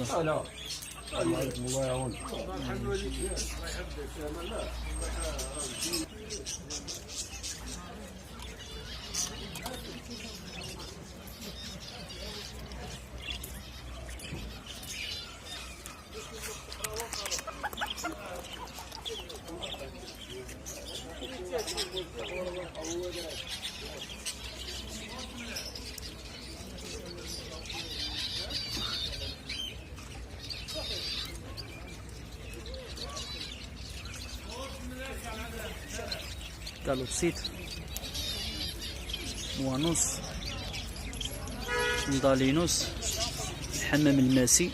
الله. لا الله عليكم الله يعاونك. كالوبسيت، موانوس، مدالينوس، الحمام الماسي.